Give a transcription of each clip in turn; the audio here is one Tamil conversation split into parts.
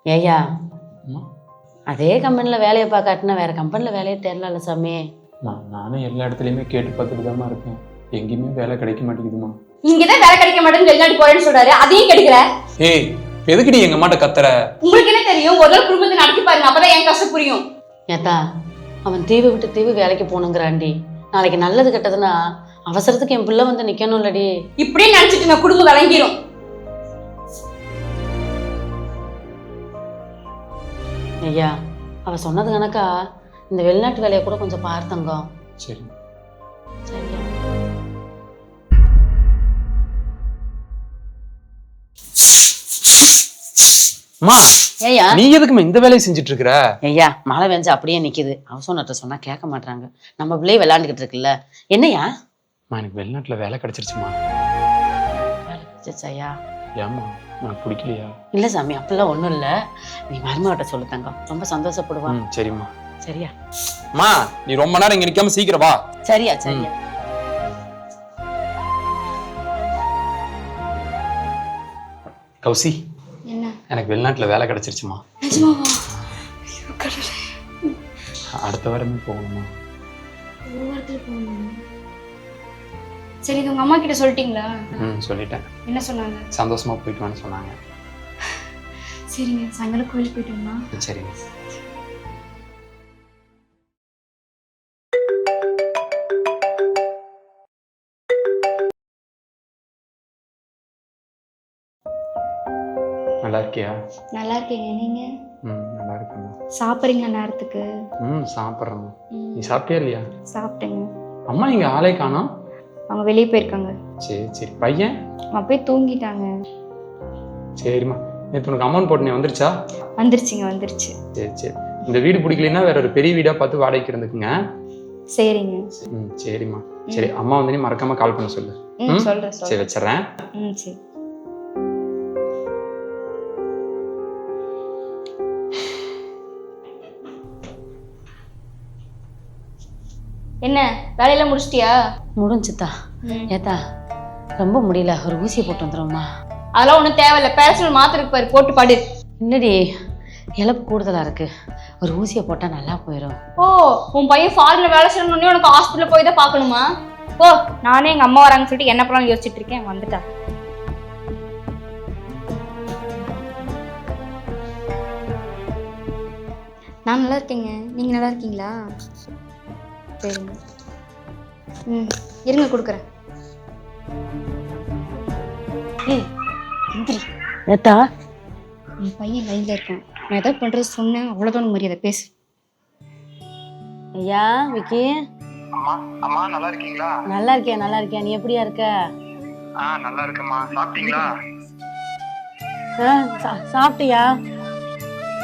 ஏய்யா அதே கம்பெனியில் வேலையை பார்க்காட்டினா வேற கம்பெனியில் வேலையை தேடலாம்ல சாமி. நானும் எல்லா இடத்துலையுமே கேட்டு பார்த்துட்டு தான் இருக்கேன். எங்கேயுமே வேலை கிடைக்க மாட்டேங்குதுமா. இங்கதான் வேலை கிடைக்க மாட்டேங்குது, வெளிநாட்டு போறேன்னு சொல்றாரு, அதையும் கிடைக்கல. ஏய் எதுக்குடி எங்க அம்மாட்ட கத்துற? உங்களுக்கு என்ன தெரியும்? ஒரு நாள் குடும்பத்தை நடத்தி பாருங்க, அப்பதான் என் கஷ்டம் புரியும். ஏத்தா அவன் தீவு விட்டு தீவு வேலைக்கு போகணுங்கிறாண்டி. நாளைக்கு நல்லது கெட்டதுன்னா அவசரத்துக்கு என் பிள்ளை வந்து நிக்கணும் இல்லடி. இப்படியே நினைச்சிட்டு நான் குடும்பம் விளங்கிரும். ஐயா அவ சொன்னது கணக்கா இந்த வெளிநாட்டு வேலையை கூட கொஞ்சம் பார்த்தங்க. சரி சரியா? அம்மா ஏய்யா நீ எதுக்குமா இந்த வேலையை செஞ்சுட்டு இருக்கிற? ஐயா மழை வெஞ்சு அப்படியே நிக்குது. அவசரத்தை சொன்னா கேட்க மாட்டாங்க. நம்ம பிள்ளைய விளையாண்டுக்கிட்டு இருக்குல்ல. என்னையா? எனக்கு வெளிநாட்டுல வேலை கிடைச்சிருச்சுமா. வேலை கிடைச்சிருச்சா? ஏமா எனக்கு பிடிக்கலையா? இல்ல சாமி அப்படிலாம் ஒண்ணும் இல்ல. நீ மருமகிட்ட சொல்லு தங்கம், ரொம்ப சந்தோஷப்படுவா. சரிம்மா. சரியா? அம்மா நீ ரொம்ப நேரம் இங்க நிக்காம சீக்கிரம் வா. சரியா சரியா. கௌசி என்ன? எனக்கு வெளிநாட்டுல வேலை கிடைச்சிருச்சுமா. நிஜமாவா? அடுத்த வாரமே போகணுமா? ஒரு வாரத்துல போகணும். சரி இது உங்க அம்மா கிட்ட சொல்லிட்டீங்களா? சொல்லிட்டேன். என்ன சொன்னாங்க? சந்தோஷமா போயிட்டு வான்னு சொன்னாங்க. சரிங்க, சாயங்காலம் கோயிலுக்கு போயிட்டோம்னா. சரிங்க. நல்லா இருக்கியா? நல்லா இருக்கீங்க நீங்க? நல்லா இருக்கேன். சாப்பிட்றீங்களா நேரத்துக்கு? சாப்பிட்றேன். நீ சாப்பிட்டியா இல்லையா? சாப்பிட்டேங்க. அம்மா இங்க ஆளே காணோம். அவங்க வெளியே போயிருக்காங்க. சரி சரி. பையன்? அவன் போய் தூங்கிட்டாங்க. சரிம்மா. நேற்று உனக்கு அமௌண்ட் போட்டு வந்துருச்சா? வந்துருச்சுங்க வந்துருச்சு. சரி சரி. இந்த வீடு பிடிக்கலன்னா வேற ஒரு பெரிய வீடா பார்த்து வாடகைக்கு இருந்துக்குங்க. சரிங்க. சரிம்மா. சரி அம்மா வந்து நீ மறக்காம கால் பண்ண சொல்லு. சொல்றேன். சரி வச்சிடறேன். சரி. என்ன வேலையெல்லாம் முடிச்சிட்டியா? முடிஞ்சுதா? ஏத்தா ரொம்ப முடியல, ஒரு ஊசியை போட்டு வந்துடும்மா. அதெல்லாம் ஒன்றும் தேவையில்ல, பேரசிட்டமால் மாத்திரை பாரு, போட்டு படு. இல்லடி இழப்பு கூடுதலா இருக்கு, ஒரு ஊசியை போட்டா நல்லா போயிடும். ஓ உன் பையன் ஃபாரின்ல வேலை செய்யணும்னு உனக்கு ஹாஸ்பிட்டல் போய் தான் பார்க்கணுமா? ஓ நானே எங்க அம்மா வராங்கன்னு சொல்லிட்டு என்ன பண்ணலாம் யோசிச்சுட்டு இருக்கேன். வந்துட்டா. நான் நல்லா இருக்கேங்க, நீங்க நல்லா இருக்கீங்களா? சரிங்க. இருங்க கொடுக்குறேன். ஏத்தா என் பையன் லைன்ல இருக்கான், நான் எதாவது பண்றது சொன்னேன் அவ்வளவுதான் மரியாதை, பேசு. ஐயா விக்கி. அம்மா அம்மா நல்லா இருக்கீங்களா? நல்லா இருக்கேன் நல்லா இருக்கேன். நீ எப்படியா இருக்க? நல்லா இருக்கேம்மா. சாப்பிட்டீங்களா? சாப்பிட்டியா?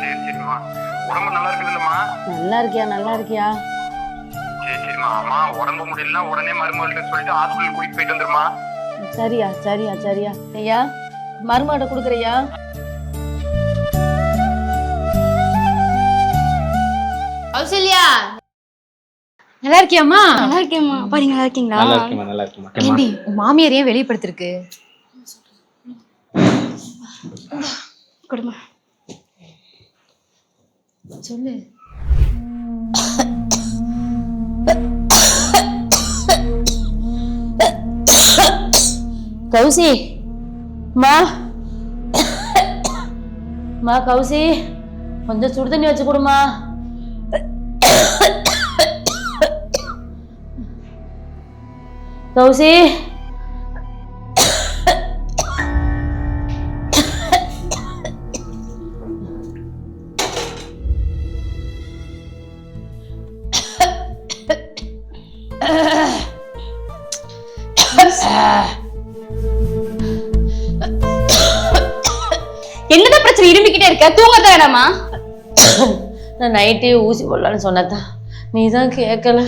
சரி சரிம்மா. உடம்பு நல்லா இருக்குதுல்லம்மா? நல்லா இருக்கியா நல்லா இருக்கியா? சரி சரிம்மா. அம்மா உடம்பு முடியலன்னா உடனே மருமகள்கிட்ட சொல்லிட்டு ஹாஸ்பிட்டல் கூட்டிட்டு போயிட்டு வந்துருமா? சரியா சரியா சரியா. ஐயா மருமகிட்ட கொடுக்குறியா? கௌசல்யா நல்லா இருக்கியாம்மா? நல்லா இருக்கேம்மா. அப்பா நீங்க நல்லா இருக்கீங்களா? நல்லா இருக்குமா நல்லா இருக்குமா. ஏண்டி உன் மாமியார் ஏன் வெளியே படுத்திருக்கு? கொடுமா சொல்லு. கௌசி மா மா கௌசி கொஞ்சம் சுடு தண்ணி வச்சு கொடுமா. கௌசி என்னதான் பிரச்சனை? இரும்பிக்கிட்டே இருக்க, தூங்கத்தான் வேணாமா? நான் நைட்டே ஊசி போடலான்னு சொன்னதான், நீ தான் கேட்கல.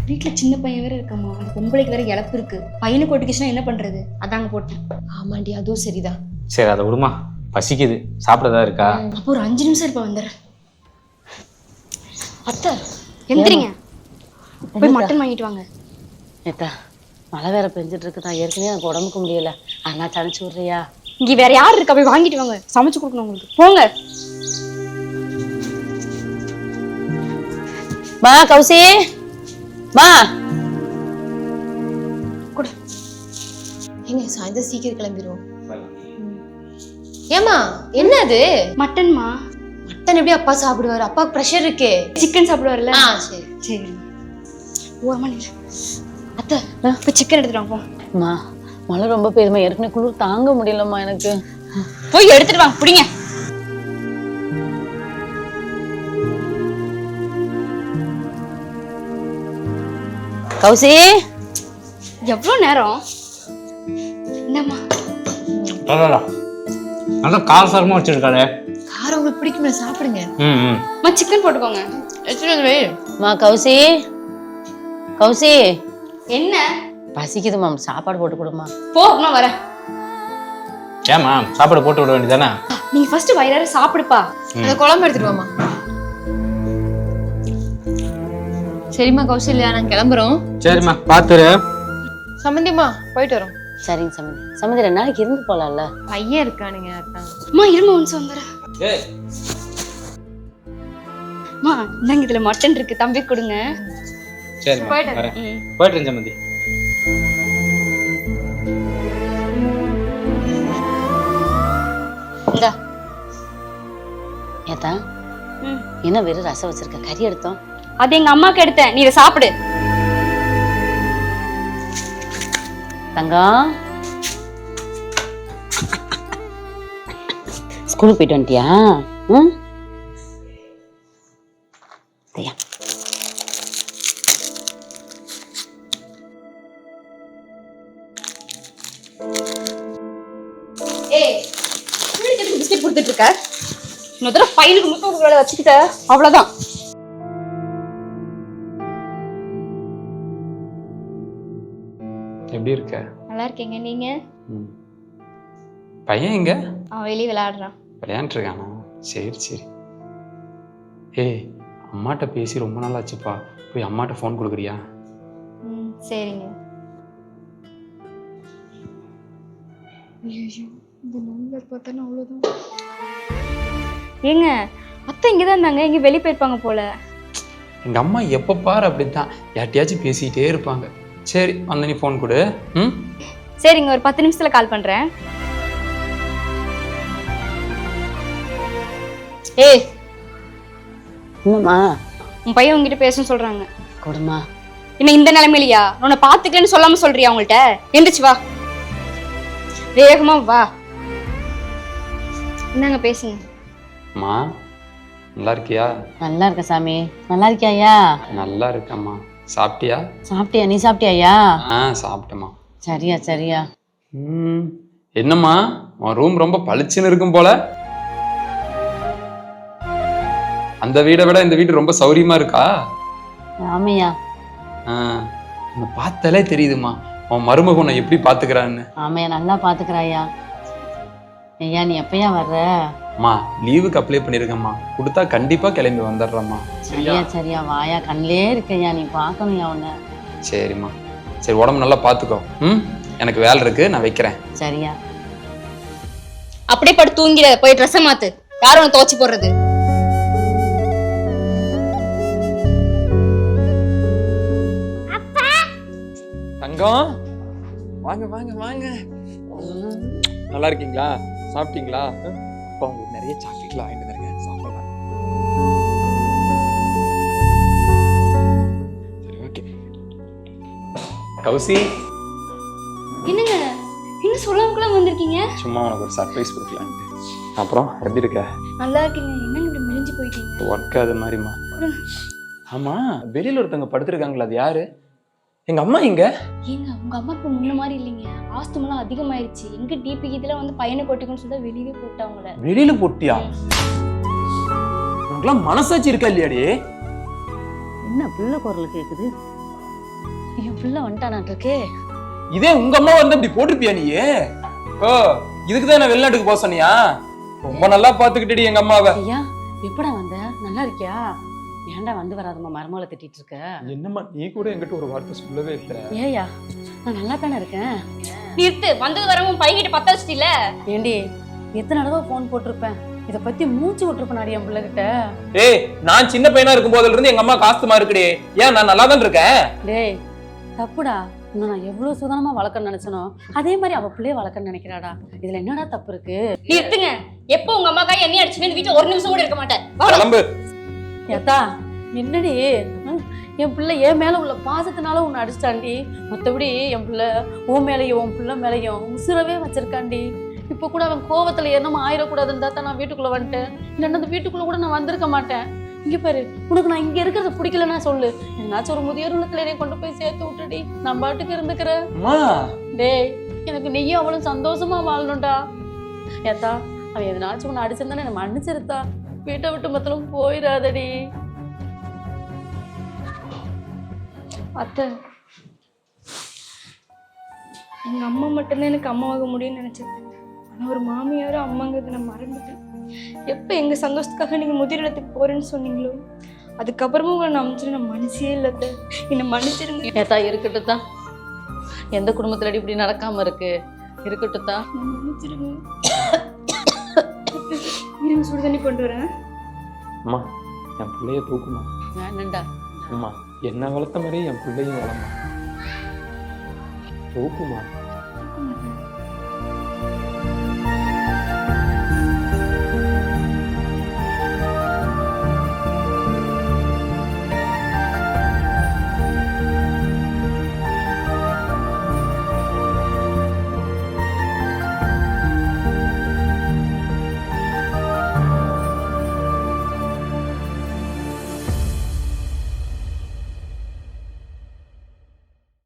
வீட்டுல சின்ன பையன் வேற இருக்காமா, அந்த பொம்பளைக்கு வேற இழப்பு இருக்கு. பையனுக்கு ஒட்டிக்கிச்சுன்னா என்ன பண்றது? அதாங்க போட்டேன். ஆமாண்டி அதுவும் சரிதான். சரி அதை விடுமா, பசிக்குது, சாப்பிடதா இருக்கா? அப்போ ஒரு 5 நிமிஷம் இருப்பா, வந்துடுறேன். அத்தை எந்திரிங்க, போய் மட்டன் வாங்கிட்டு வாங்க. ஏத்தா மழை வேற பெஞ்சிட்டு இருக்குதா, ஏற்கனவே எனக்கு உடம்புக்கு முடியல. அதெல்லாம் சமைச்சு விட்றியா? இங்க வேற யார் இருக்கா? போய் வாங்கிட்டு வாங்க, சமைச்சு கொடுக்கணும் உங்களுக்கு. போங்க. மா கௌசி, மா கொடு. ஏங்க சாயந்தரம் சீக்கிரம் கிளம்பிடுவோம். ஏமா என்ன அது? மட்டன்மா. மட்டன் எப்படி அப்பா சாப்பிடுவாரு? அப்பாவுக்கு ப்ரெஷர் இருக்கே. சிக்கன் சாப்பிடுவார்ல. சரி சரி. ஒரு மணி அத்தை போய் சிக்கன் எடுத்துட்டு வாங்க. மா மழை ரொம்ப பெய்யுதுமா, ஏற்கனவே குளிர் தாங்க முடியலம்மா எனக்கு. போய் எடுத்துட்டு வாங்க, பிடிங்க. கௌசி, எவ்வளவு நேரம்? என்னம்மா? நல்லா காரசாரமா வச்சிருக்காரு. காரம் உங்களுக்கு பிடிக்குமே, சாப்பிடுங்க. அம்மா சிக்கன் போட்டுக்கோங்க. மா கௌசி, கௌசி என்ன? பசிக்குதுமா, சாப்பாடு போட்டு கொடுமா. போ, நான் வரேன். ஏமா சாப்பாடு போட்டு விட வேண்டியதானே? நீங்க ஃபர்ஸ்ட் வயிறார சாப்பிடுப்பா. அந்த குழம்பு எடுத்துட்டு வாமா. சரிம்மா கௌசல்யா, நாங்க கிளம்புறோம். சரிம்மா பாத்துரு. சம்மந்திம்மா போயிட்டு வரோம். சரிங்க சமந்தி. சமந்தி 2 நாளைக்கு இருந்து போலாம்ல? பையன் இருக்கானுங்க அதான். அம்மா இருமா ஒன்று வந்துடுறேன். அம்மா இந்தாங்க, இதுல மட்டன் இருக்கு, தம்பி கொடுங்க. சரிம்மா வரேன். ம். போயிட்டு சம்மந்தி. இந்தா. ஏத்தா ம். என்ன வெறும் ரசம் வச்சிருக்க, கறி எடுத்தோம். அது எங்க அம்மாக்கு எடுத்தேன், நீ இதை சாப்பிடு. தங்கம், ஸ்கூலுக்கு போயிட்டு வந்துட்டியா? ம் சரியா. ஏய், உங்களுக்கு எதுக்கு பிஸ்கட் கொடுத்துட்டு இருக்க? இன்னொரு தடவை பையனுக்கு முட்டை கொடுக்குற வேலை வச்சுக்கிட்ட அவ்வளவுதான். எப்படி இருக்க? நல்லா இருக்கீங்க நீங்க? பையன் எங்க? அவன் வெளியே விளையாடுறான். விளையாண்டுருக்கானா? சரி சரி. ஏய், அம்மாட்ட பேசி ரொம்ப நாள் ஆச்சுப்பா, போய் அம்மாட்ட ஃபோன் கொடுக்குறியா? ம் சரிங்க. ஏங்க அத்தை இங்கதான் இருந்தாங்க, இங்க வெளியே போயிருப்பாங்க போல. எங்க அம்மா எப்ப பாரு அப்படித்தான், யார்ட்டையாச்சும் பேசிக்கிட்டே இருப்பாங்க. சரி வந்து நீ ஃபோன் கொடு. ம் சரிங்க, ஒரு 10 நிமிஷத்துல கால் பண்றேன். ஏய் என்னம்மா? உன் பையன் உங்ககிட்ட பேசணும்னு சொல்றாங்க. கொடுமா. என்ன இந்த நிலைமையிலையா? உன்னை பாத்துக்கலன்னு சொல்லாம சொல்றியா அவங்கள்ட்ட? எந்திரிச்சு வா, வேகமா வா. என்னங்க பேசுங்க. அம்மா நல்லா இருக்கியா? நல்லா இருக்க சாமி. நல்லா இருக்கியாயா? நல்லா இருக்கம்மா. சாப்பிட்டியா? சாப்பிட்டியா? நீ சாப்பிட்டியாயா? சாப்பிட்டேம்மா. சரியா சரியா. என்னம்மா உன் ரூம் ரொம்ப பளிச்சுன்னு இருக்கும் போல. அந்த வீடை விட இந்த வீடு ரொம்ப சௌரியமா இருக்கா? ஆமையா. உன்னை பார்த்தாலே தெரியுதுமா உன் மருமக உன்னை எப்படி பாத்துக்கிறான்னு. ஆமையா, நல்லா பாத்துக்கிறாயா. ஐயா நீ எப்பயா வர்ற? அம்மா லீவுக்கு அப்ளை பண்ணிருக்கம்மா, கொடுத்தா கண்டிப்பா கிளம்பி வந்துடுறம்மா. சரியா சரியா. வாயா, கண்ணிலே இருக்கையா, நீ பாக்கணும்யா உன்னை. சரிம்மா. சரி உடம்பு நல்லா பாத்துக்கோ. எனக்கு வேலை இருக்கு, நான் வைக்கிறேன். சரியா. அப்படியே படுத்து தூங்கிட, போய் ட்ரெஸ் மாத்து. யாரும் உன்னை துவச்சி போடுறது? தங்கம் வாங்க வாங்க வாங்க. நல்லா இருக்கீங்களா? சாப்பிட்டீங்களா? இப்போ உங்களுக்கு நிறைய சாக்லேட்லாம் வாங்கிட்டு வந்துருங்க, சாப்பிடலாம். சரி ஓகே. கௌசி, என்னங்க இன்னும் சொல்லாமக்குலாம் வந்திருக்கீங்க? சும்மா உனக்கு ஒரு சர்ப்ரைஸ் கொடுக்கலான்ட்டு. அப்புறம் எப்படி இருக்க? நல்லா இருக்கீங்க. என்னங்க இப்படி மெலிஞ்சு போயிட்டீங்க? ஒர்க் அது மாதிரிமா. ஆமா, வெளியில ஒருத்தவங்க படுத்திருக்காங்களா, அது யாரு? எங்க அம்மா எங்க? ஏங்க உங்க அம்மா இப்ப முன்ன மாதிரி இல்லைங்க, ஆஸ்துமெல்லாம் அதிகமாயிருச்சு. எங்க டிபி இதுல வந்து பையனை கொட்டிக்கணும்னு சொல்லி வெளியே போட்டாங்களே. வெளியில போட்டியா? உனக்குலாம் மனசாட்சி இருக்கா இல்லையாடி? என்ன பிள்ளை குரல் கேக்குது? ஐயோ பிள்ளை வந்துட்டானான் இருக்கே. இதே உங்க அம்மா வந்து இப்படி போட்டிருப்பியா நீ? ஓ இதுக்குதான் நான் வெளிநாட்டுக்கு போக சொன்னியா? ரொம்ப நல்லா பாத்துக்கிட்டடி எங்க அம்மாவை. ஐயா எப்படா வந்த? நல்லா இருக்கியா? ஏன்டா வந்து வராதம்மா மருமகளை திட்டிட்டு இருக்க? என்னம்மா நீ கூட என்கிட்ட ஒரு வார்த்தை சொல்லவே இல்லை. ஏயா நான் நல்லா தானே இருக்கேன். நிறுத்து, வந்தது வரவும் பையன்கிட்ட பத்த வச்சிட்டில. ஏண்டி எத்தனை தடவை ஃபோன் போட்டிருப்பேன், இதை பத்தி மூச்சு விட்டுருப்பேன் என் பிள்ளைகிட்ட. ஏய் நான் சின்ன பையனா இருக்கும் போதுல இருந்து எங்க அம்மா காசுமா இருக்குடி. ஏன் நான் நல்லா தான் இருக்கேன். டேய் தப்புடா, இன்னும் நான் எவ்வளவு சுதனமா வளர்க்கணும்னு நினைச்சனோ அதே மாதிரி அவ பிள்ளைய வளர்க்கணும்னு நினைக்கிறாடா. இதுல என்னடா தப்பு இருக்கு? நிறுத்துங்க, எப்போ உங்க அம்மா காய் எண்ணெய் அடிச்சுன்னு வீட்டுல ஒரு நிமிஷம் கூட இருக்க மாட்டேன். கிளம்பு. ஏத்தா என்னடி என் பிள்ளை என் மேல உள்ள பாசத்தினால உன்னை அடிச்சிட்டாண்டி. மற்றபடி என் பிள்ளை உன் மேலையும் உன் பிள்ளை மேலையும் உசுரவே வச்சிருக்காண்டி. இப்போ கூட அவன் கோவத்துல என்னமோ ஆயிடக்கூடாதுன்னு தான் நான் வீட்டுக்குள்ள வந்துட்டேன். இல்லைன்னா அந்த வீட்டுக்குள்ள கூட நான் வந்திருக்க மாட்டேன். இங்க பாரு, உனக்கு நான் இங்க இருக்கிறது பிடிக்கலன்னா சொல்லு, என்னாச்சும் ஒரு முதியோர் இல்லத்துல என்னை கொண்டு போய் சேர்த்து விட்டுடி, நான் பாட்டுக்கு இருந்துக்கிறேன். டேய் எனக்கு நீயும் அவளும் சந்தோஷமா வாழணும்டா. ஏத்தா அவன் எதனாச்சும் உன்னை அடிச்சிருந்தானே என்னை மன்னிச்சிருத்தா. வீட்டை விட்டு மொத்தம் போயிடாதடி. அத்தை, எங்க அம்மா மட்டும்தான் எனக்கு அம்மாவாக முடியும்னு நினைச்சேன். ஆனா ஒரு மாமியாரும் அம்மாங்கிறது நான் மறந்துட்டேன். எப்ப எங்க சந்தோஷத்துக்காக நீங்க முதிர் இடத்துக்கு போறேன்னு சொன்னீங்களோ அதுக்கப்புறமும் உங்களை நான் அமைச்சிட்டு நான் மனுஷியே இல்லை. என்னை மன்னிச்சிருங்க. ஏத்தா இருக்கட்டும் தான், எந்த குடும்பத்துல இப்படி நடக்காம இருக்கு, இருக்கட்டும் தான். மன்னிச்சிருங்க. இருங்க, சுடு தண்ணி கொண்டு வரேன். அம்மா என் பிள்ளைய தூக்குமா. வேணண்டா. அம்மா என்ன வளர்த்த மாதிரி என் பிள்ளையும் வளர்மா. தூக்குமா.